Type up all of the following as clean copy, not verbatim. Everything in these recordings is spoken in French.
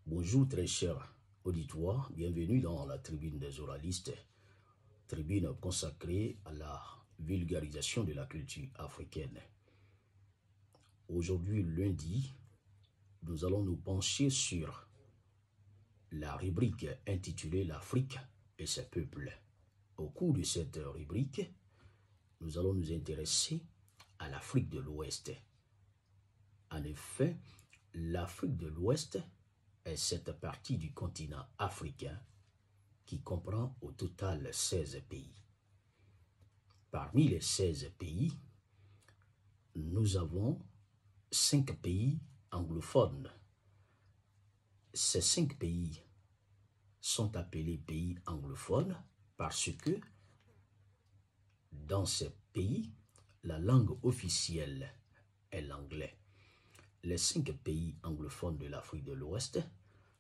Bonjour très cher auditoire, bienvenue dans la tribune des oralistes, tribune consacrée à la vulgarisation de la culture africaine. Aujourd'hui, lundi, nous allons nous pencher sur la rubrique intitulée L'Afrique et ses peuples. Au cours de cette rubrique, nous allons nous intéresser à l'Afrique de l'Ouest. En effet, l'Afrique de l'Ouest est cette partie du continent africain qui comprend au total 16 pays. Parmi les 16 pays, nous avons 5 pays anglophones. Ces 5 pays sont appelés pays anglophones parce que dans ces pays, la langue officielle est l'anglais. Les 5 pays anglophones de l'Afrique de l'Ouest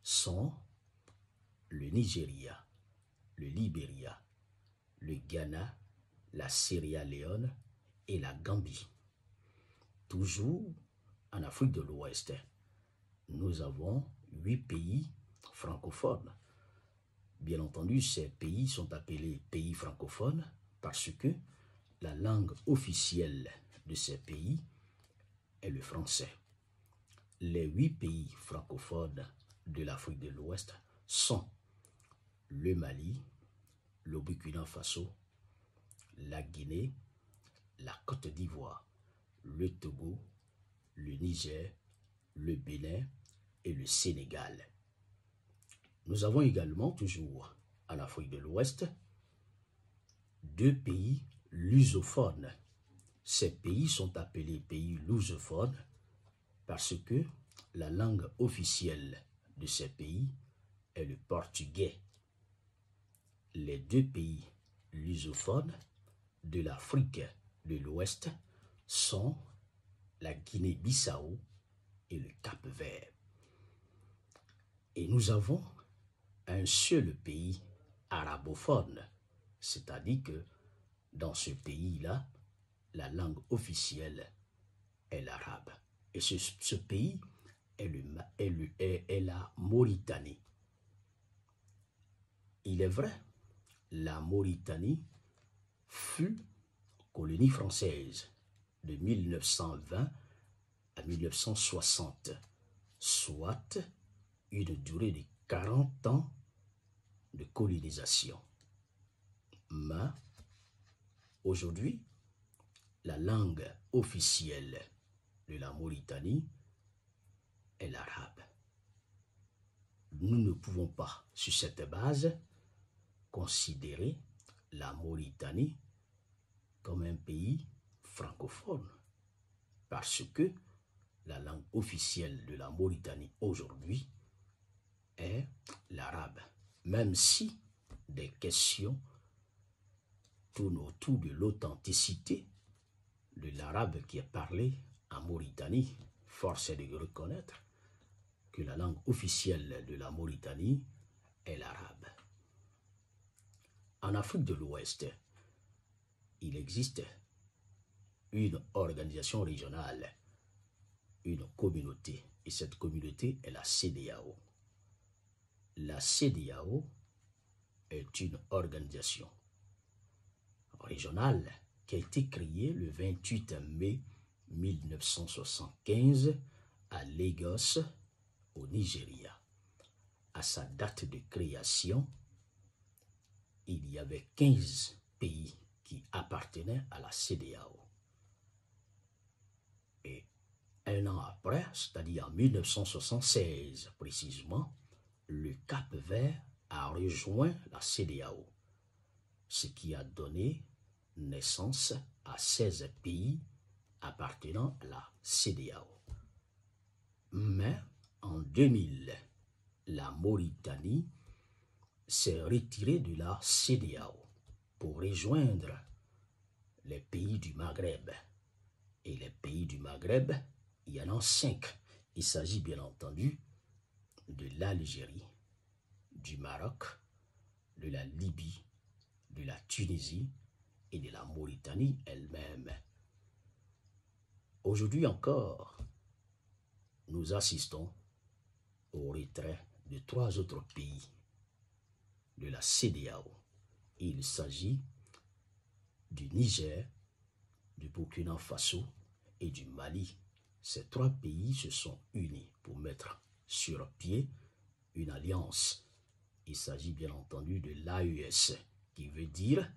sont le Nigeria, le Libéria, le Ghana, la Sierra Leone et la Gambie. Toujours en Afrique de l'Ouest, nous avons 8 pays francophones. Bien entendu, ces pays sont appelés pays francophones parce que la langue officielle de ces pays est le français. Les 8 pays francophones de l'Afrique de l'Ouest sont le Mali, le Burkina Faso, la Guinée, la Côte d'Ivoire, le Togo, le Niger, le Bénin et le Sénégal. Nous avons également, toujours en Afrique de l'Ouest, 2 pays lusophones. Ces pays sont appelés pays lusophones parce que la langue officielle de ces pays est le portugais. Les 2 pays lusophones de l'Afrique de l'Ouest sont la Guinée-Bissau et le Cap-Vert. Et nous avons un seul pays arabophone, c'est-à-dire que dans ce pays-là, la langue officielle est l'arabe. Et ce pays est la Mauritanie. Il est vrai, la Mauritanie fut colonie française de 1920 à 1960, soit une durée de 40 ans de colonisation. Mais aujourd'hui, la langue officielle de la Mauritanie est l'arabe. Nous ne pouvons pas, sur cette base, considérer la Mauritanie comme un pays francophone, parce que la langue officielle de la Mauritanie aujourd'hui est l'arabe, même si des questions tournent autour de l'authenticité de l'arabe qui est parlé en Mauritanie. Force est de reconnaître que la langue officielle de la Mauritanie est l'arabe. En Afrique de l'Ouest, il existe une organisation régionale, une communauté, et cette communauté est la CEDEAO. La CEDEAO est une organisation régionale qui a été créée le 28 mai 1975 à Lagos, au Nigeria. À sa date de création, il y avait 15 pays qui appartenaient à la CEDEAO. Et un an après, c'est-à-dire en 1976 précisément, le Cap-Vert a rejoint la CEDEAO, ce qui a donné naissance à 16 pays appartenant à la CEDEAO. Mais en 2000, la Mauritanie s'est retirée de la CEDEAO pour rejoindre les pays du Maghreb. Et les pays du Maghreb, il y en a 5. Il s'agit bien entendu de l'Algérie, du Maroc, de la Libye, de la Tunisie et de la Mauritanie elle-même. Aujourd'hui encore, nous assistons au retrait de 3 autres pays de la CEDEAO. Il s'agit du Niger, du Burkina Faso et du Mali. Ces 3 pays se sont unis pour mettre sur pied une alliance. Il s'agit bien entendu de l'AES, qui veut dire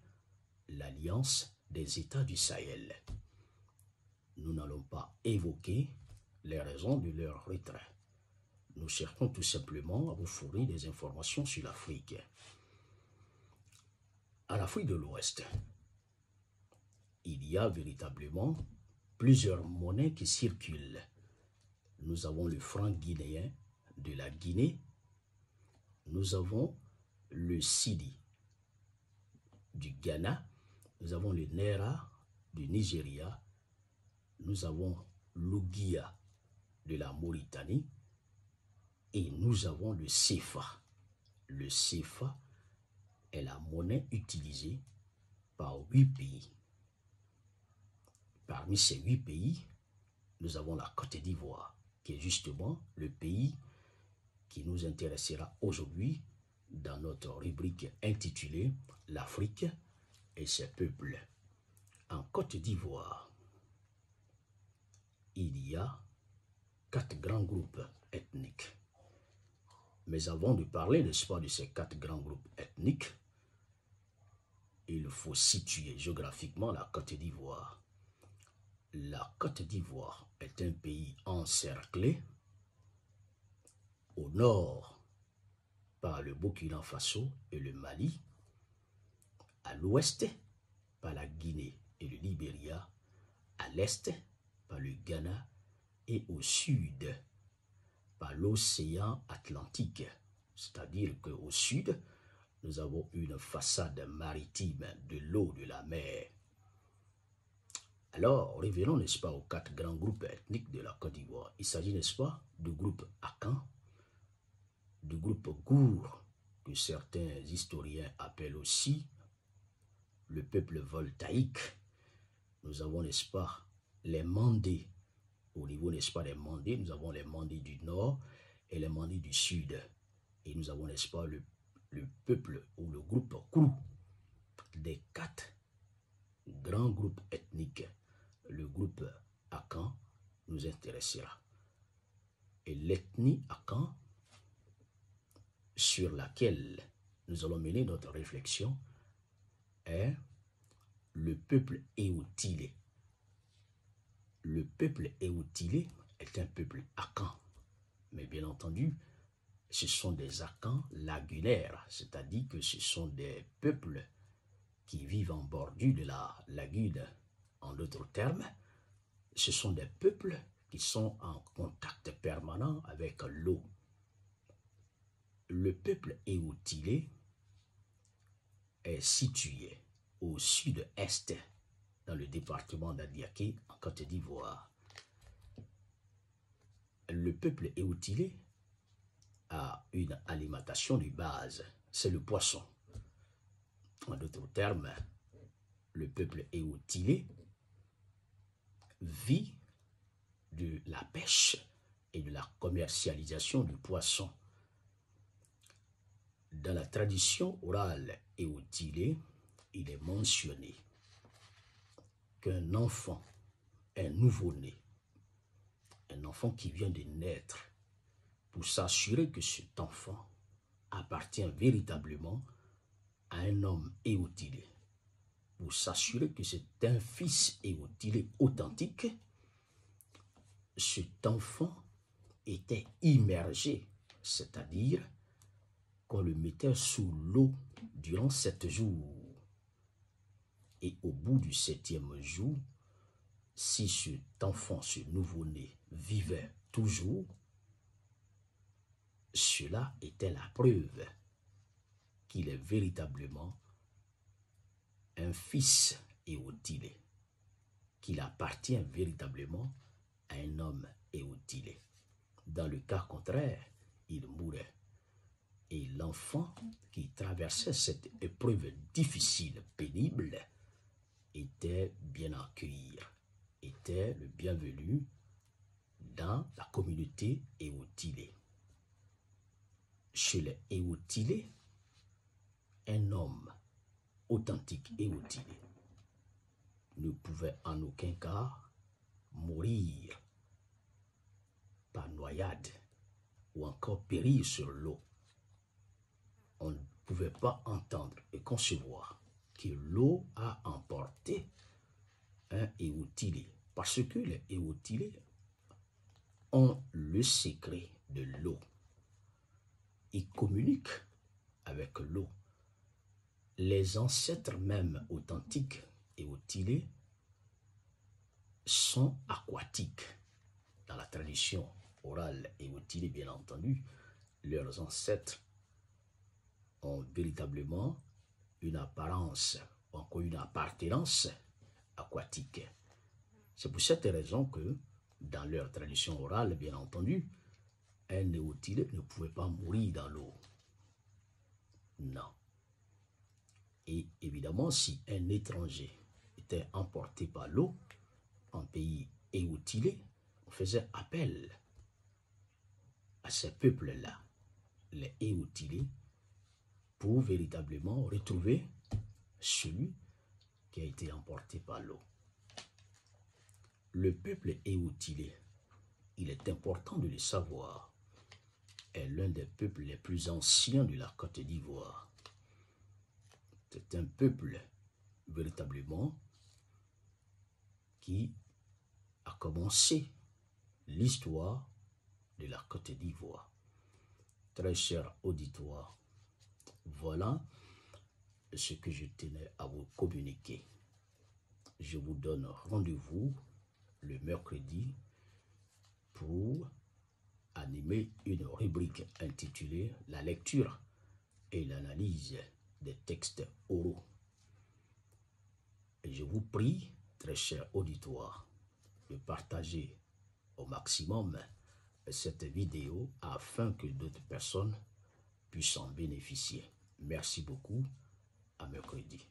l'Alliance des États du Sahel. Nous n'allons pas évoquer les raisons de leur retrait. Nous cherchons tout simplement à vous fournir des informations sur l'Afrique. À l'Afrique de l'Ouest, il y a véritablement plusieurs monnaies qui circulent. Nous avons le franc guinéen de la Guinée, nous avons le Cedi du Ghana, nous avons le Naira du Nigeria, nous avons l'Ouguiya de la Mauritanie et nous avons le CFA. Le CFA est la monnaie utilisée par 8 pays. Parmi ces 8 pays, nous avons la Côte d'Ivoire, qui est justement le pays qui nous intéressera aujourd'hui dans notre rubrique intitulée « L'Afrique et ses peuples ». En Côte d'Ivoire, il y a 4 grands groupes ethniques. Mais avant de parler, n'est-ce pas, de ces 4 grands groupes ethniques, il faut situer géographiquement la Côte d'Ivoire. La Côte d'Ivoire est un pays encerclé au nord par le Burkina Faso et le Mali, à l'ouest par la Guinée et le Libéria, à l'est par le Ghana et au sud par l'océan Atlantique. C'est-à-dire qu'au sud, nous avons une façade maritime de l'eau de la mer. Alors, revenons, n'est-ce pas, aux 4 grands groupes ethniques de la Côte d'Ivoire. Il s'agit, n'est-ce pas, du groupe Akan, du groupe Gour, que certains historiens appellent aussi le peuple voltaïque. Nous avons, n'est-ce pas, les Mandés. Au niveau, n'est-ce pas, des Mandés, nous avons les Mandés du nord et les Mandés du sud. Et nous avons, n'est-ce pas, le peuple ou le groupe Krou. Des 4 grands groupes ethniques, le groupe Akan nous intéressera. Et l'ethnie Akan, sur laquelle nous allons mener notre réflexion, est le peuple Eoutilé. Le peuple Eoutilé est un peuple Akan, mais bien entendu, ce sont des Akans lagunaires, c'est-à-dire que ce sont des peuples qui vivent en bordure de la lagune. En d'autres termes, ce sont des peuples qui sont en contact permanent avec l'eau. Le peuple Eoutilé est situé au sud-est dans le département d'Adiaké en Côte d'Ivoire. Le peuple Eoutilé a une alimentation de base, c'est le poisson. En d'autres termes, le peuple Eoutilé vit de la pêche et de la commercialisation du poisson. Dans la tradition orale Eoutilé, il est mentionné qu'un enfant, un nouveau-né, un enfant qui vient de naître, pour s'assurer que cet enfant appartient véritablement à un homme Eoutilé, pour s'assurer que c'est un fils Eoutilé authentique, cet enfant était immergé, c'est-à-dire qu'on le mettait sous l'eau durant 7 jours. Et au bout du 7e jour, si cet enfant, ce nouveau-né, vivait toujours, cela était la preuve qu'il est véritablement un fils Eoutilé, qu'il appartient véritablement à un homme Eoutilé. Dans le cas contraire, il mourait. Et l'enfant qui traversait cette épreuve difficile, pénible, était bien accueilli, était le bienvenu dans la communauté Eoutilé. chez les Éoutilés, un homme authentique Éoutilé ne pouvait en aucun cas mourir par noyade ou encore périr sur l'eau. On ne pouvait pas entendre et concevoir que l'eau a emporté un Éoutilé, parce que les Éoutilés ont le secret de l'eau. Ils communiquent avec l'eau. Les ancêtres même authentiques Éoutilés sont aquatiques. Dans la tradition orale Éoutilée, bien entendu, leurs ancêtres ont véritablement une apparence, ou encore une appartenance aquatique. C'est pour cette raison que, dans leur tradition orale, bien entendu, un Éoutilé ne pouvait pas mourir dans l'eau. Non. Et évidemment, si un étranger était emporté par l'eau en pays Éoutilé, on faisait appel à ces peuples-là, les Éoutilés, pour véritablement retrouver celui qui a été emporté par l'eau. Le peuple Éoutilé, il est important de le savoir, est l'un des peuples les plus anciens de la Côte d'Ivoire. C'est un peuple véritablement qui a commencé l'histoire de la Côte d'Ivoire. Très cher auditoire, voilà ce que je tenais à vous communiquer. Je vous donne rendez-vous le mercredi pour animer une rubrique intitulée « La lecture et l'analyse des textes oraux ». Et je vous prie, très cher auditoire, de partager au maximum cette vidéo afin que d'autres personnes puissent en bénéficier. Merci beaucoup. À mercredi.